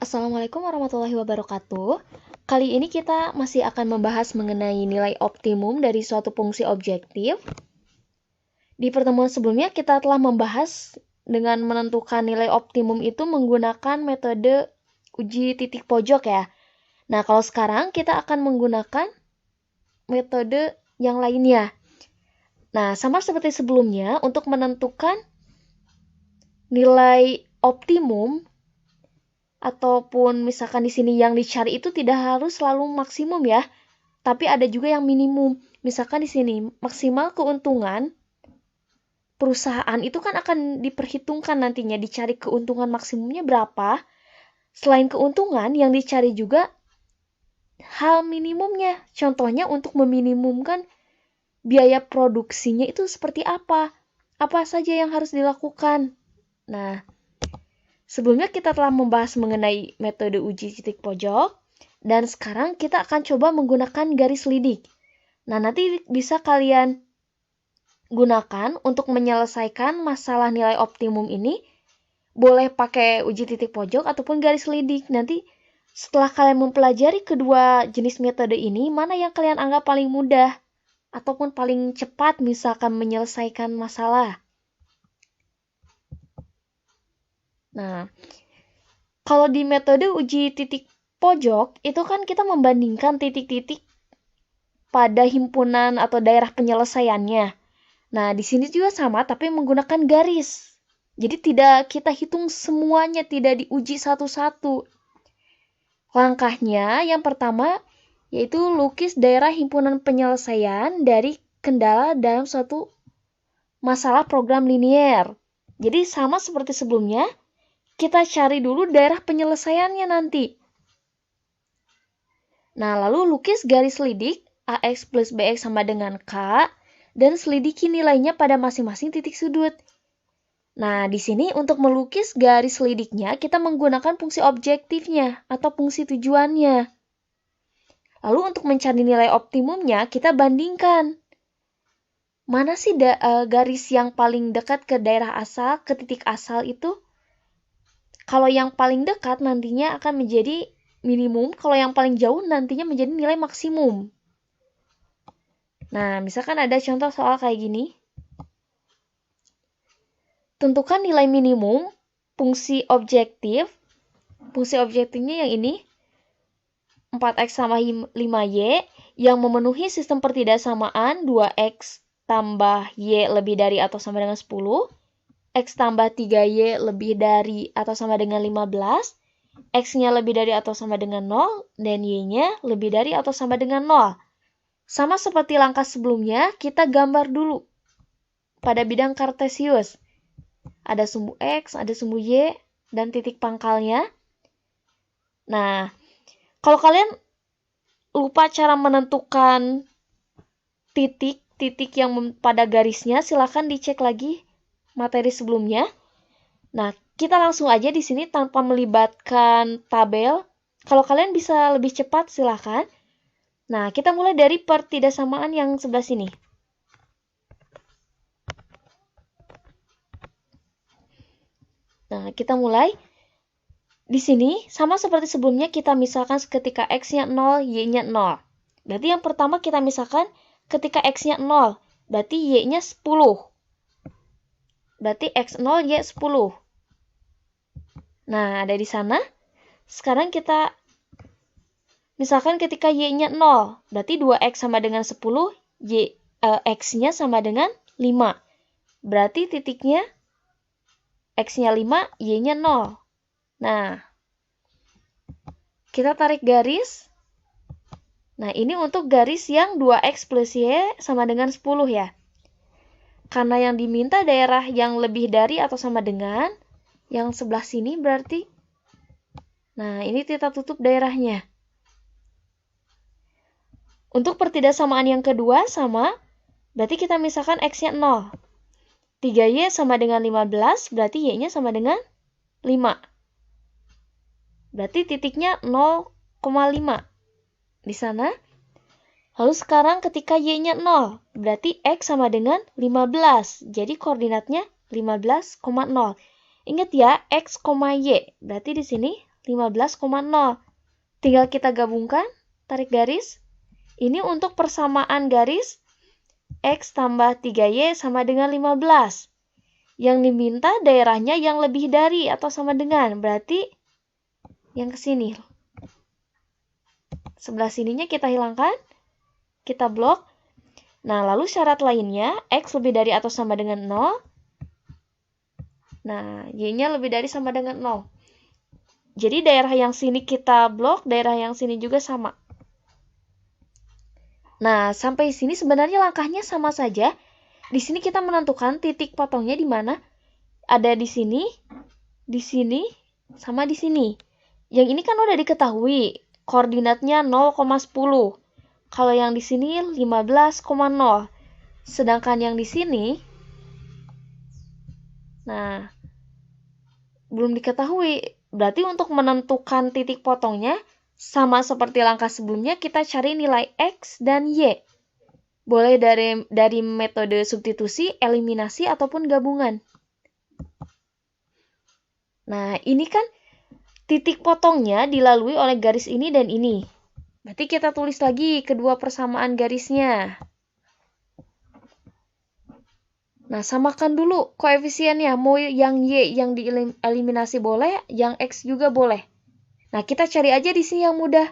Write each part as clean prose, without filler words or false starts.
Assalamualaikum warahmatullahi wabarakatuh. Kali ini kita masih akan membahas mengenai nilai optimum dari suatu fungsi objektif. Di pertemuan sebelumnya kita telah membahas dengan menentukan nilai optimum itu menggunakan metode uji titik pojok ya. Nah, kalau sekarang kita akan menggunakan metode yang lainnya. Nah, sama seperti sebelumnya, untuk menentukan nilai optimum ataupun misalkan di sini yang dicari itu tidak harus selalu maksimum ya, tapi ada juga yang minimum. Misalkan di sini maksimal keuntungan perusahaan itu kan akan diperhitungkan nantinya, dicari keuntungan maksimumnya berapa. Selain keuntungan yang dicari juga hal minimumnya. Contohnya untuk meminimumkan biaya produksinya itu seperti apa? Apa saja yang harus dilakukan? Nah, sebelumnya kita telah membahas mengenai metode uji titik pojok, dan sekarang kita akan coba menggunakan garis lidik. Nah, nanti bisa kalian gunakan untuk menyelesaikan masalah nilai optimum ini. Boleh pakai uji titik pojok ataupun garis lidik. Nanti setelah kalian mempelajari kedua jenis metode ini, mana yang kalian anggap paling mudah ataupun paling cepat misalkan menyelesaikan masalah. Nah, kalau di metode uji titik pojok, itu kan kita membandingkan titik-titik pada himpunan atau daerah penyelesaiannya. Nah, di sini juga sama, tapi menggunakan garis. Jadi tidak kita hitung semuanya, tidak diuji satu-satu. Langkahnya yang pertama, yaitu lukis daerah himpunan penyelesaian dari kendala dalam suatu masalah program linier. Jadi sama seperti sebelumnya, kita cari dulu daerah penyelesaiannya nanti. Nah, lalu lukis garis lidik AX plus BX sama dengan K, dan selidiki nilainya pada masing-masing titik sudut. Nah, di sini untuk melukis garis lidiknya, kita menggunakan fungsi objektifnya atau fungsi tujuannya. Lalu untuk mencari nilai optimumnya, kita bandingkan. Mana sih garis yang paling dekat ke daerah asal, ke titik asal itu? Kalau yang paling dekat nantinya akan menjadi minimum, kalau yang paling jauh nantinya menjadi nilai maksimum. Nah, misalkan ada contoh soal kayak gini. Tentukan nilai minimum fungsi objektif. Fungsi objektifnya yang ini, 4x sama 5y, yang memenuhi sistem pertidaksamaan 2x tambah y lebih dari atau sama dengan 10, x tambah 3y lebih dari atau sama dengan 15, x-nya lebih dari atau sama dengan 0, dan y-nya lebih dari atau sama dengan 0. Sama seperti langkah sebelumnya, kita gambar dulu pada bidang kartesius. Ada sumbu x, ada sumbu y, dan titik pangkalnya. Nah, kalau kalian lupa cara menentukan titik yang pada garisnya, silakan dicek lagi materi sebelumnya. Nah, kita langsung aja di sini tanpa melibatkan tabel. Kalau kalian bisa lebih cepat, silakan. Nah, kita mulai dari pertidaksamaan yang sebelah sini. Nah, kita mulai. Di sini, sama seperti sebelumnya, kita misalkan ketika x-nya 0, y-nya 0. Berarti yang pertama kita misalkan ketika x-nya 0, berarti y-nya 10. Berarti x0, y 10. Nah, ada di sana. Sekarang kita misalkan ketika y-nya 0, berarti 2x sama dengan 10, x-nya sama dengan 5. Berarti titiknya x-nya 5, y-nya 0. Nah, kita tarik garis. Nah, ini untuk garis yang 2x plus y sama dengan 10 ya. Karena yang diminta daerah yang lebih dari atau sama dengan yang sebelah sini berarti. Nah, ini kita tutup daerahnya. Untuk pertidaksamaan yang kedua sama, berarti kita misalkan x-nya 0. 3y sama dengan 15, berarti y-nya sama dengan 5. Berarti titiknya 0,5 di sana. Lalu sekarang ketika y-nya 0, berarti x sama dengan 15. Jadi koordinatnya 15,0. Ingat ya, x, y. Berarti di sini 15,0. Tinggal kita gabungkan, tarik garis. Ini untuk persamaan garis X tambah 3Y sama dengan 15. Yang diminta daerahnya yang lebih dari atau sama dengan. Berarti yang ke sini. Sebelah sininya kita hilangkan. Kita blok. Nah, lalu syarat lainnya, X lebih dari atau sama dengan 0. Nah, Y-nya lebih dari sama dengan 0. Jadi daerah yang sini kita blok, daerah yang sini juga sama. Nah, sampai sini sebenarnya langkahnya sama saja. Di sini kita menentukan titik potongnya di mana. Ada di sini, sama di sini. Yang ini kan udah diketahui, koordinatnya 0,10. Kalau yang di sini 15,0. Sedangkan yang di sini, nah, belum diketahui. Berarti untuk menentukan titik potongnya, sama seperti langkah sebelumnya, kita cari nilai X dan Y. Boleh dari metode substitusi, eliminasi, ataupun gabungan. Nah, ini kan titik potongnya dilalui oleh garis ini dan ini. Berarti kita tulis lagi kedua persamaan garisnya. Nah, samakan dulu koefisiennya. Mau yang Y yang dieliminasi boleh, yang X juga boleh. Nah, kita cari aja di sini yang mudah.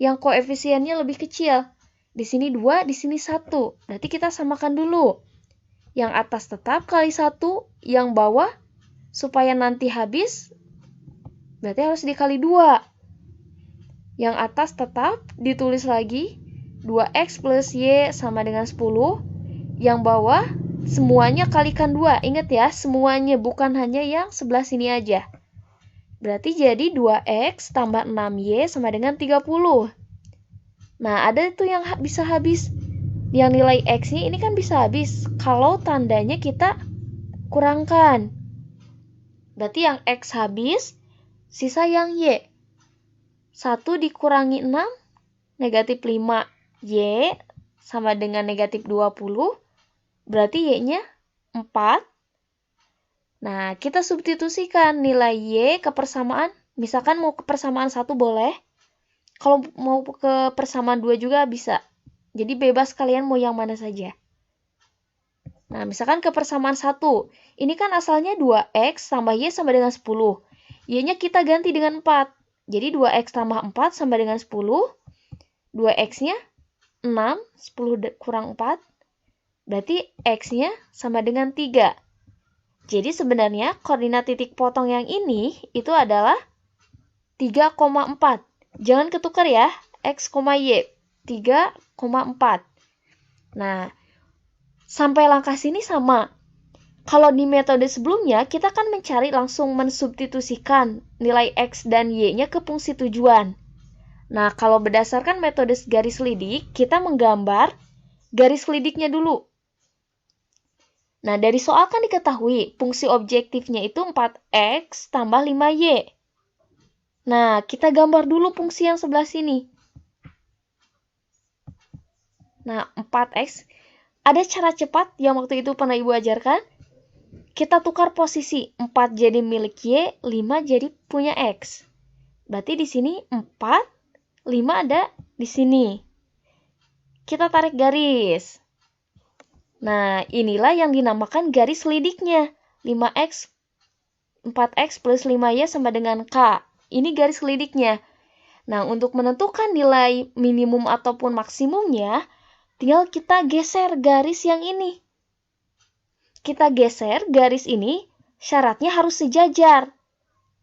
Yang koefisiennya lebih kecil. Di sini 2, di sini 1. Berarti kita samakan dulu. Yang atas tetap kali 1, yang bawah supaya nanti habis, berarti harus dikali 2. Yang atas tetap ditulis lagi 2X plus Y sama dengan 10. Yang bawah semuanya kalikan 2. Ingat ya, semuanya, bukan hanya yang sebelah sini aja. Berarti jadi 2X tambah 6Y sama dengan 30. Nah, ada tuh yang bisa habis. Yang nilai X-nya ini kan bisa habis kalau tandanya kita kurangkan. Berarti yang X habis, sisa yang Y. 1 dikurangi 6, negatif 5Y sama dengan negatif 20. Berarti Y-nya 4. Nah, kita substitusikan nilai Y ke persamaan. Misalkan mau ke persamaan 1 boleh. Kalau mau ke persamaan 2 juga bisa. Jadi bebas kalian mau yang mana saja. Nah, misalkan ke persamaan 1. Ini kan asalnya 2X tambah Y sama dengan 10. Y-nya kita ganti dengan 4. Jadi 2X tambah 4 sama dengan 10. 2X-nya 6. 10 kurang 4. Berarti X-nya sama dengan 3. Jadi sebenarnya koordinat titik potong yang ini itu adalah 3,4. Jangan ketukar ya, X, Y. 3,4. Nah, sampai langkah sini sama. Kalau di metode sebelumnya, kita kan mencari langsung mensubstitusikan nilai X dan Y-nya ke fungsi tujuan. Nah, kalau berdasarkan metode garis lidik, kita menggambar garis lidiknya dulu. Nah, dari soal kan diketahui, fungsi objektifnya itu 4X tambah 5Y. Nah, kita gambar dulu fungsi yang sebelah sini. Nah, 4X. Ada cara cepat yang waktu itu pernah Ibu ajarkan. Kita tukar posisi. 4 jadi milik Y, 5 jadi punya X. Berarti di sini 4, 5 ada di sini. Kita tarik garis. Nah, inilah yang dinamakan garis lidiknya. 5X, 4X plus 5Y sama dengan K. Ini garis lidiknya. Nah, untuk menentukan nilai minimum ataupun maksimumnya, tinggal kita geser garis yang ini. Kita geser garis ini, syaratnya harus sejajar.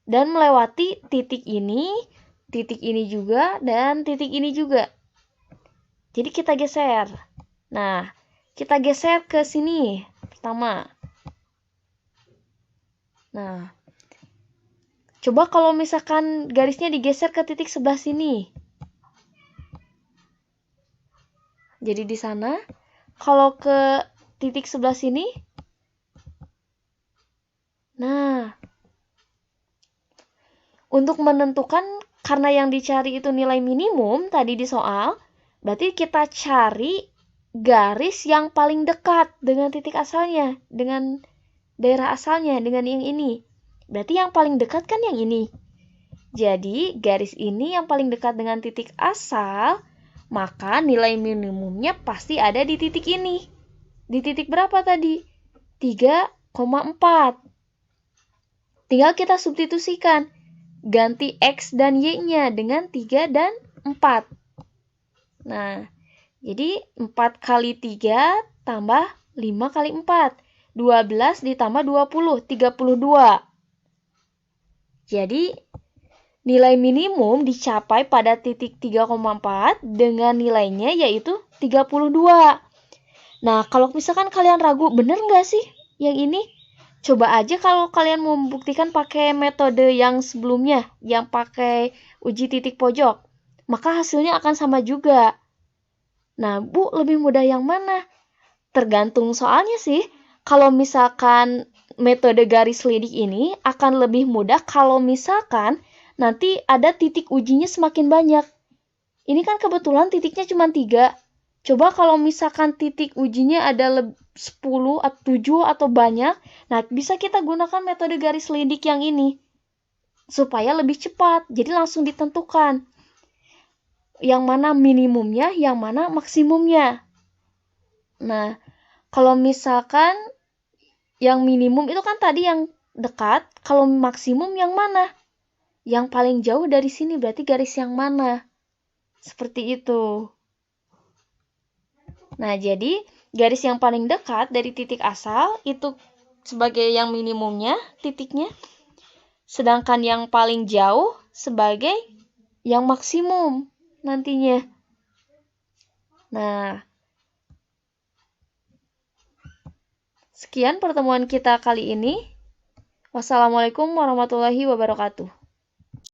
Dan melewati titik ini juga, dan titik ini juga. Jadi kita geser. Nah, kita geser ke sini pertama. Nah, coba kalau misalkan garisnya digeser ke titik sebelah sini. Jadi di sana, kalau ke titik sebelah sini, nah, untuk menentukan karena yang dicari itu nilai minimum tadi di soal, berarti kita cari garis yang paling dekat dengan titik asalnya, dengan daerah asalnya, dengan yang ini. Berarti yang paling dekat kan yang ini. Jadi, garis ini yang paling dekat dengan titik asal, maka nilai minimumnya pasti ada di titik ini. Di titik berapa tadi? 3,4. Tinggal kita substitusikan. Ganti X dan Y-nya dengan 3 dan 4. Nah, jadi 4 kali 3 tambah 5 kali 4. 12 ditambah 20, 32. Jadi, nilai minimum dicapai pada titik 3,4 dengan nilainya yaitu 32. Nah, kalau misalkan kalian ragu, bener nggak sih yang ini? Coba aja kalau kalian mau membuktikan pakai metode yang sebelumnya, yang pakai uji titik pojok. Maka hasilnya akan sama juga. Nah, Bu, lebih mudah yang mana? Tergantung soalnya sih. Kalau misalkan metode garis lidik ini akan lebih mudah kalau misalkan nanti ada titik ujinya semakin banyak. Ini kan kebetulan titiknya cuma 3. Coba kalau misalkan titik ujinya ada 10 atau 7 atau banyak, nah bisa kita gunakan metode garis lidik yang ini. Supaya lebih cepat, jadi langsung ditentukan. Yang mana minimumnya, yang mana maksimumnya. Nah, kalau misalkan yang minimum itu kan tadi yang dekat, kalau maksimum yang mana? Yang paling jauh dari sini berarti garis yang mana? Seperti itu. Nah, jadi garis yang paling dekat dari titik asal itu sebagai yang minimumnya, titiknya. Sedangkan yang paling jauh sebagai yang maksimum nantinya. Nah, sekian pertemuan kita kali ini. Wassalamualaikum warahmatullahi wabarakatuh.